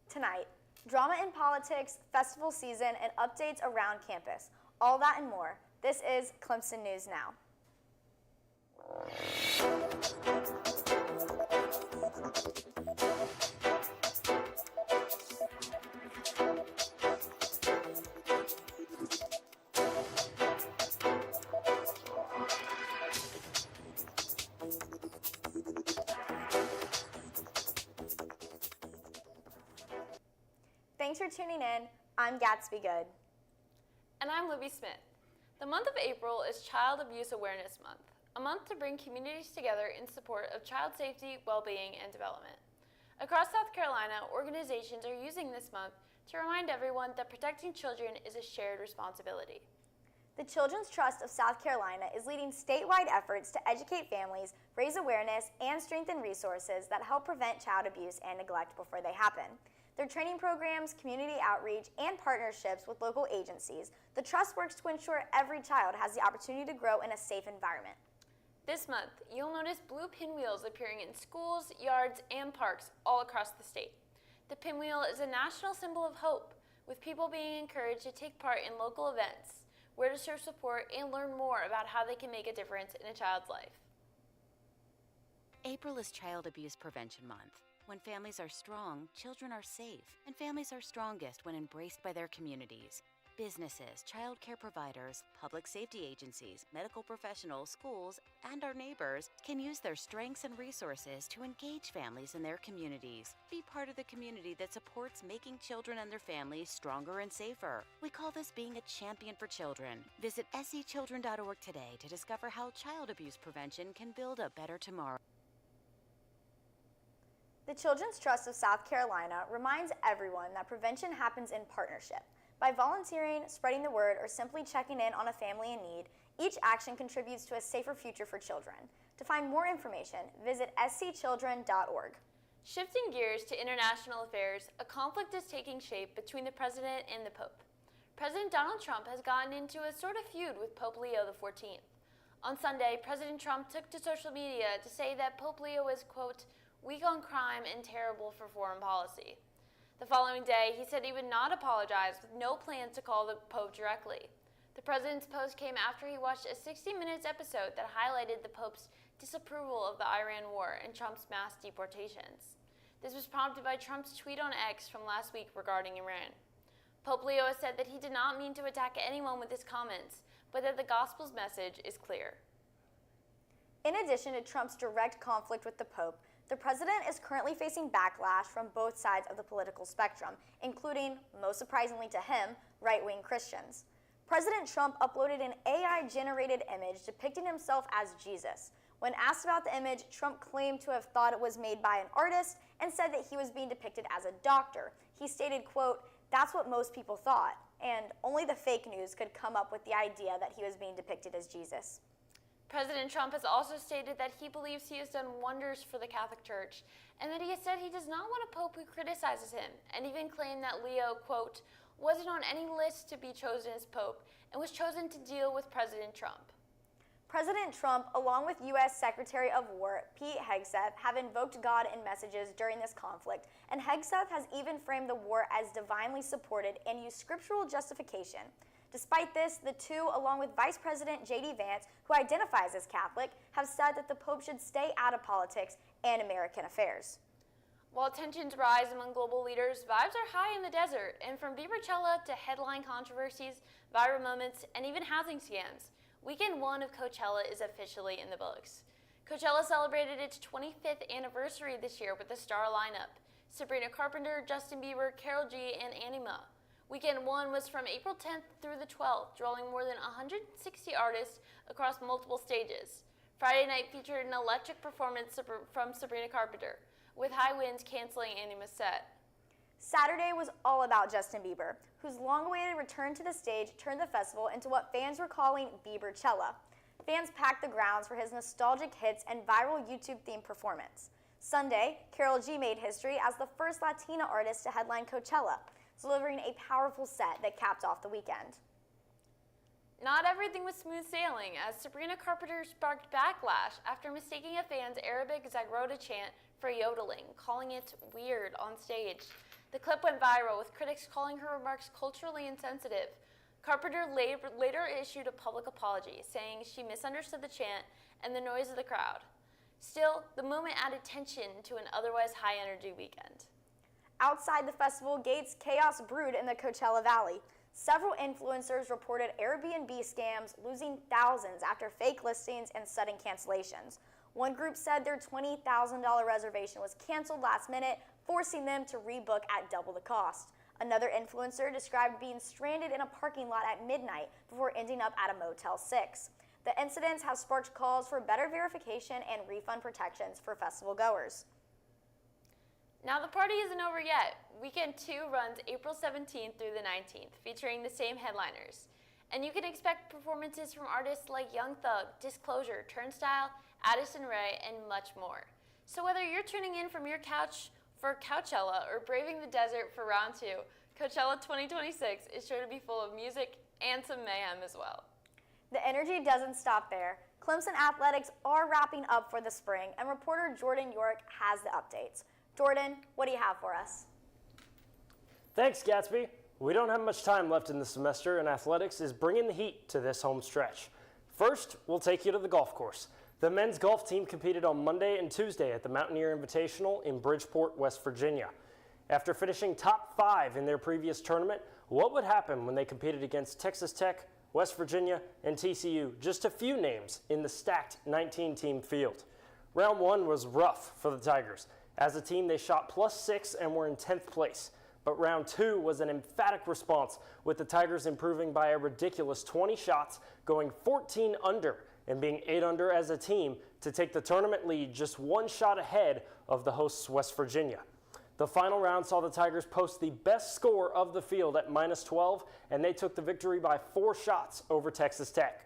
Tonight, drama in politics, festival season, and updates around campus. All that and more. This is Clemson News Now. Thanks for tuning in. I'm Gatsby Good. And I'm Libby Smith. The month of April is Child Abuse Awareness Month, a month to bring communities together in support of child safety, well-being, and development. Across South Carolina, organizations are using this month to remind everyone that protecting children is a shared responsibility. The Children's Trust of South Carolina is leading statewide efforts to educate families, raise awareness, and strengthen resources that help prevent child abuse and neglect before they happen. Through training programs, community outreach, and partnerships with local agencies, the Trust works to ensure every child has the opportunity to grow in a safe environment. This month, you'll notice blue pinwheels appearing in schools, yards, and parks all across the state. The pinwheel is a national symbol of hope, with people being encouraged to take part in local events, where to show support, and learn more about how they can make a difference in a child's life. April is Child Abuse Prevention Month. When families are strong, children are safe, and families are strongest when embraced by their communities. Businesses, child care providers, public safety agencies, medical professionals, schools, and our neighbors can use their strengths and resources to engage families in their communities. Be part of the community that supports making children and their families stronger and safer. We call this being a champion for children. Visit scchildren.org today to discover how child abuse prevention can build a better tomorrow. The Children's Trust of South Carolina reminds everyone that prevention happens in partnership. By volunteering, spreading the word, or simply checking in on a family in need, each action contributes to a safer future for children. To find more information, visit scchildren.org. Shifting gears to international affairs, a conflict is taking shape between the president and the Pope. President Donald Trump has gotten into a sort of feud with Pope Leo XIV. On Sunday, President Trump took to social media to say that Pope Leo is, quote, weak on crime and terrible for foreign policy. The following day, he said he would not apologize with no plans to call the Pope directly. The president's post came after he watched a 60 Minutes episode that highlighted the Pope's disapproval of the Iran war and Trump's mass deportations. This was prompted by Trump's tweet on X from last week regarding Iran. Pope Leo has said that he did not mean to attack anyone with his comments, but that the gospel's message is clear. In addition to Trump's direct conflict with the Pope, the president is currently facing backlash from both sides of the political spectrum, including, most surprisingly to him, right-wing Christians. President Trump uploaded an AI-generated image depicting himself as Jesus. When asked about the image, Trump claimed to have thought it was made by an artist and said that he was being depicted as a doctor. He stated, quote, "That's what most people thought," and only the fake news could come up with the idea that he was being depicted as Jesus. President Trump has also stated that he believes he has done wonders for the Catholic Church, and that he has said he does not want a pope who criticizes him, and even claimed that Leo, quote, wasn't on any list to be chosen as pope and was chosen to deal with President Trump. President Trump, along with U.S. Secretary of War Pete Hegseth, have invoked God in messages during this conflict, and Hegseth has even framed the war as divinely supported and used scriptural justification. Despite this, the two, along with Vice President J.D. Vance, who identifies as Catholic, have said that the Pope should stay out of politics and American affairs. While tensions rise among global leaders, vibes are high in the desert, and from Biebercella to headline controversies, viral moments, and even housing scams, Weekend 1 of Coachella is officially in the books. Coachella celebrated its 25th anniversary this year with a star lineup: Sabrina Carpenter, Justin Bieber, Karol G, and Annie Ma. Weekend 1 was from April 10th through the 12th, drawing more than 160 artists across multiple stages. Friday night featured an electric performance from Sabrina Carpenter, with high winds canceling Annie Ma's set. Saturday was all about Justin Bieber, whose long-awaited return to the stage turned the festival into what fans were calling Biebercella. Fans packed the grounds for his nostalgic hits and viral YouTube-themed performance. Sunday, Karol G made history as the first Latina artist to headline Coachella, delivering a powerful set that capped off the weekend. Not everything was smooth sailing, as Sabrina Carpenter sparked backlash after mistaking a fan's Arabic Zagrota chant for yodeling, calling it weird on stage. The clip went viral, with critics calling her remarks culturally insensitive. Carpenter later issued a public apology, saying she misunderstood the chant and the noise of the crowd. Still, the moment added tension to an otherwise high-energy weekend. Outside the festival gates, chaos brewed in the Coachella Valley. Several influencers reported Airbnb scams, losing thousands after fake listings and sudden cancellations. One group said their $20,000 reservation was canceled last minute, forcing them to rebook at double the cost. Another influencer described being stranded in a parking lot at midnight before ending up at a Motel 6. The incidents have sparked calls for better verification and refund protections for festival goers. Now the party isn't over yet. Weekend 2 runs April 17th through the 19th, featuring the same headliners. And you can expect performances from artists like Young Thug, Disclosure, Turnstile, Addison Rae, and much more. So whether you're tuning in from your couch for Coachella or braving the desert for round 2, Coachella 2026 is sure to be full of music and some mayhem as well. The energy doesn't stop there. Clemson athletics are wrapping up for the spring, and reporter Jordan York has the updates. Jordan, what do you have for us? Thanks, Gatsby. We don't have much time left in the semester, and athletics is bringing the heat to this home stretch. First, we'll take you to the golf course. The men's golf team competed on Monday and Tuesday at the Mountaineer Invitational in Bridgeport, West Virginia. After finishing top 5 in their previous tournament, what would happen when they competed against Texas Tech, West Virginia, and TCU, just a few names in the stacked 19-team field? Round 1 was rough for the Tigers. As a team, they shot +6 and were in 10th place. But round 2 was an emphatic response, with the Tigers improving by a ridiculous 20 shots, going 14 under and being 8 under as a team to take the tournament lead just 1 shot ahead of the hosts West Virginia. The final round saw the Tigers post the best score of the field at -12, and they took the victory by 4 shots over Texas Tech.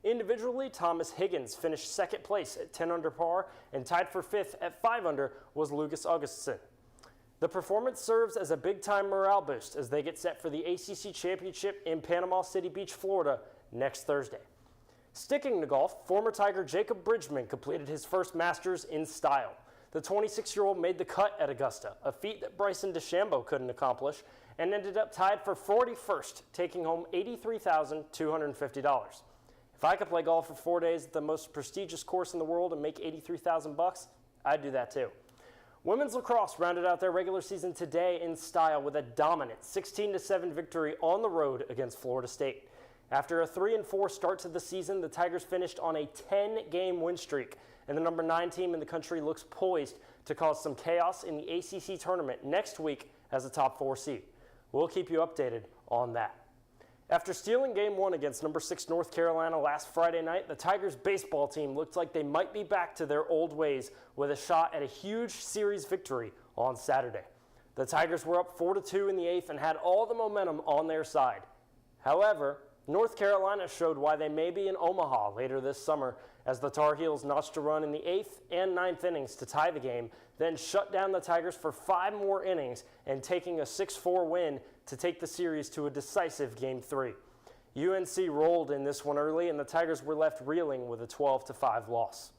Individually, Thomas Higgins finished second place at 10 under par, and tied for 5th at 5 under was Lucas Augustin. The performance serves as a big-time morale boost as they get set for the ACC Championship in Panama City Beach, Florida, next Thursday. Sticking to golf, former Tiger Jacob Bridgman completed his first Masters in style. The 26-year-old made the cut at Augusta, a feat that Bryson DeChambeau couldn't accomplish, and ended up tied for 41st, taking home $83,250. If I could play golf for 4 days at the most prestigious course in the world and make $83,000, I'd do that too. Women's lacrosse rounded out their regular season today in style with a dominant 16-7 victory on the road against Florida State. After a 3-4 start to the season, the Tigers finished on a 10-game win streak, and the number 9 team in the country looks poised to cause some chaos in the ACC tournament next week as a top 4 seed. We'll keep you updated on that. After stealing Game 1 against number 6 North Carolina last Friday night, the Tigers baseball team looked like they might be back to their old ways with a shot at a huge series victory on Saturday. The Tigers were up 4-2 in the 8th and had all the momentum on their side. However, North Carolina showed why they may be in Omaha later this summer, as the Tar Heels notched a run in the 8th and 9th innings to tie the game, then shut down the Tigers for 5 more innings and taking a 6-4 win to take the series to a decisive Game 3. UNC rolled in this one early, and the Tigers were left reeling with a 12-5 loss.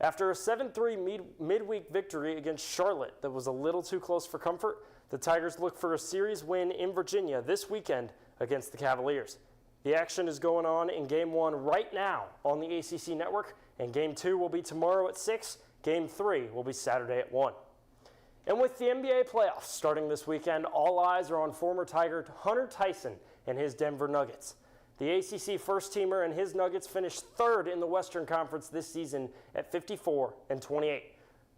After a 7-3 midweek victory against Charlotte that was a little too close for comfort, the Tigers look for a series win in Virginia this weekend against the Cavaliers. The action is going on in Game 1 right now on the ACC network, and Game 2 will be tomorrow at 6. Game 3 will be Saturday at 1. And with the NBA playoffs starting this weekend, all eyes are on former Tiger Hunter Tyson and his Denver Nuggets. The ACC first-teamer and his Nuggets finished 3rd in the Western Conference this season at 54-28.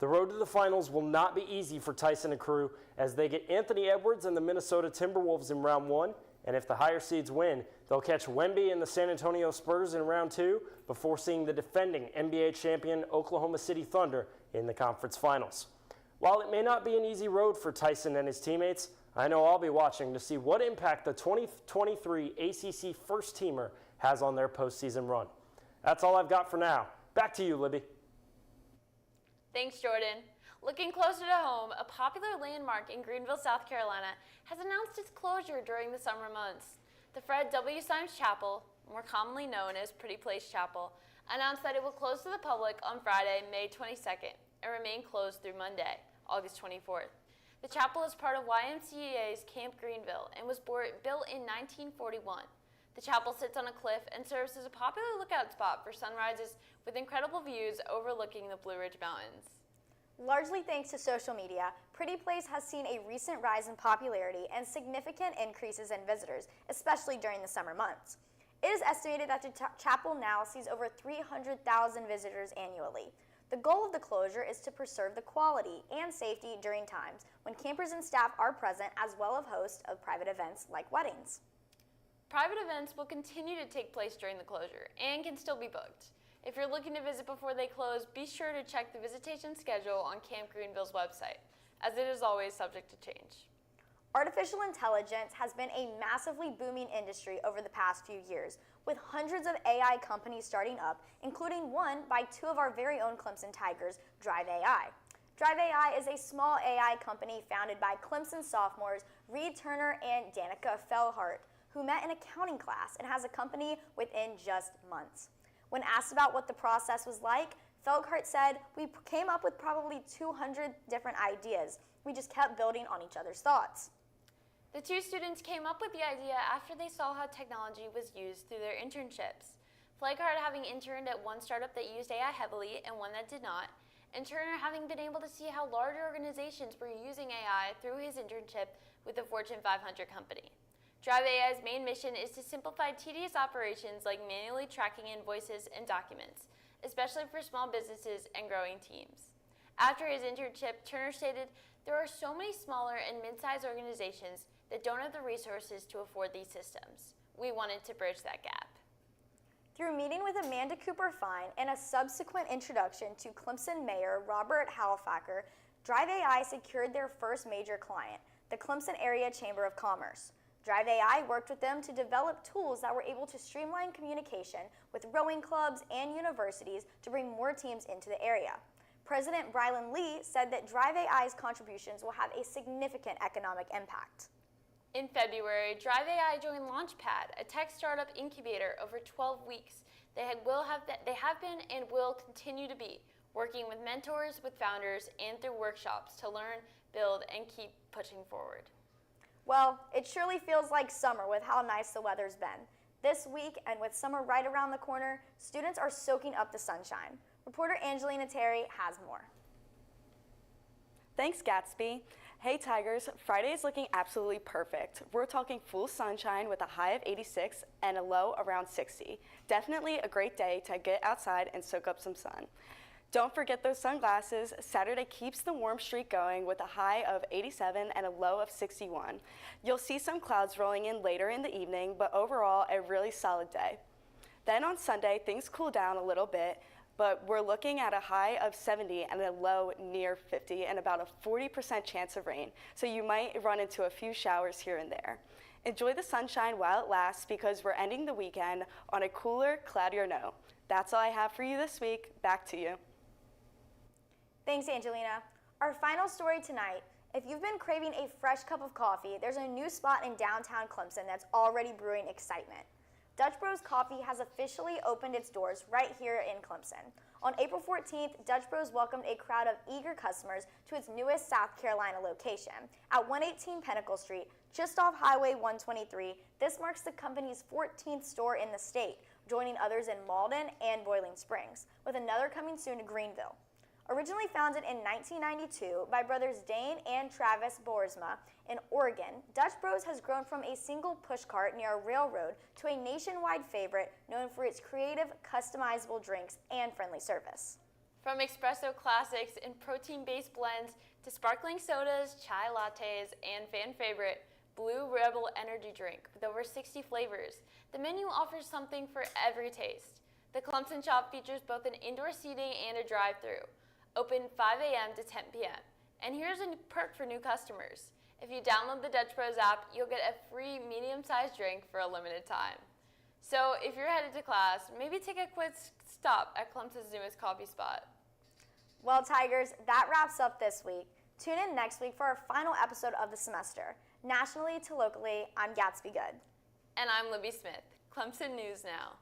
The road to the finals will not be easy for Tyson and crew as they get Anthony Edwards and the Minnesota Timberwolves in round 1, and if the higher seeds win, they'll catch Wemby and the San Antonio Spurs in round 2 before seeing the defending NBA champion Oklahoma City Thunder in the conference finals. While it may not be an easy road for Tyson and his teammates, I know I'll be watching to see what impact the 2023 ACC first-teamer has on their postseason run. That's all I've got for now. Back to you, Libby. Thanks, Jordan. Looking closer to home, a popular landmark in Greenville, South Carolina, has announced its closure during the summer months. The Fred W. Symes Chapel, more commonly known as Pretty Place Chapel, announced that it will close to the public on Friday, May 22nd, and remain closed through Monday, August 24th. The chapel is part of YMCA's Camp Greenville and was built in 1941. The chapel sits on a cliff and serves as a popular lookout spot for sunrises with incredible views overlooking the Blue Ridge Mountains. Largely thanks to social media, Pretty Place has seen a recent rise in popularity and significant increases in visitors, especially during the summer months. It is estimated that the chapel now sees over 300,000 visitors annually. The goal of the closure is to preserve the quality and safety during times when campers and staff are present, as well as hosts of private events like weddings. Private events will continue to take place during the closure and can still be booked. If you're looking to visit before they close, be sure to check the visitation schedule on Camp Greenville's website, as it is always subject to change. Artificial intelligence has been a massively booming industry over the past few years, with hundreds of AI companies starting up, including one by two of our very own Clemson Tigers, Drive AI. Drive AI is a small AI company founded by Clemson sophomores Reed Turner and Danica Fellhart, who met in accounting class and has a company within just months. When asked about what the process was like, Fellhart said, "We came up with probably 200 different ideas. We just kept building on each other's thoughts." The two students came up with the idea after they saw how technology was used through their internships. Fellhart having interned at one startup that used AI heavily and one that did not, and Turner having been able to see how larger organizations were using AI through his internship with a Fortune 500 company. Drive AI's main mission is to simplify tedious operations like manually tracking invoices and documents, especially for small businesses and growing teams. After his internship, Turner stated, "There are so many smaller and mid-sized organizations that don't have the resources to afford these systems. We wanted to bridge that gap." Through meeting with Amanda Cooper Fine and a subsequent introduction to Clemson Mayor Robert Halifacker, Drive AI secured their first major client, the Clemson Area Chamber of Commerce. Drive AI worked with them to develop tools that were able to streamline communication with rowing clubs and universities to bring more teams into the area. President Brylan Lee said that Drive AI's contributions will have a significant economic impact. In February, Drive AI joined Launchpad, a tech startup incubator over 12 weeks. They have been and will continue to be working with mentors, with founders, and through workshops to learn, build, and keep pushing forward. Well, it surely feels like summer with how nice the weather's been. This week, and with summer right around the corner, students are soaking up the sunshine. Reporter Angelina Terry has more. Thanks, Gatsby. Hey Tigers, Friday is looking absolutely perfect. We're talking full sunshine with a high of 86 and a low around 60. Definitely a great day to get outside and soak up some sun. Don't forget those sunglasses. Saturday keeps the warm streak going with a high of 87 and a low of 61. You'll see some clouds rolling in later in the evening, but overall a really solid day. Then on Sunday, things cool down a little bit, but we're looking at a high of 70 and a low near 50 and about a 40% chance of rain, so you might run into a few showers here and there. Enjoy the sunshine while it lasts because we're ending the weekend on a cooler, cloudier note. That's all I have for you this week. Back to you. Thanks, Angelina. Our final story tonight, if you've been craving a fresh cup of coffee, there's a new spot in downtown Clemson that's already brewing excitement. Dutch Bros Coffee has officially opened its doors right here in Clemson. On April 14th, Dutch Bros welcomed a crowd of eager customers to its newest South Carolina location. At 118 Pinnacle Street, just off Highway 123, this marks the company's 14th store in the state, joining others in Malden and Boiling Springs, with another coming soon to Greenville. Originally founded in 1992 by brothers Dane and Travis Boersma in Oregon, Dutch Bros has grown from a single pushcart near a railroad to a nationwide favorite known for its creative, customizable drinks and friendly service. From espresso classics and protein-based blends to sparkling sodas, chai lattes, and fan favorite, Blue Rebel energy drink with over 60 flavors, the menu offers something for every taste. The Clemson shop features both an indoor seating and a drive-thru. Open 5 a.m. to 10 p.m. And here's a perk for new customers. If you download the Dutch Bros app, you'll get a free medium-sized drink for a limited time. So if you're headed to class, maybe take a quick stop at Clemson's newest coffee spot. Well, Tigers, that wraps up this week. Tune in next week for our final episode of the semester. Nationally to locally, I'm Gatsby Good. And I'm Libby Smith, Clemson News Now.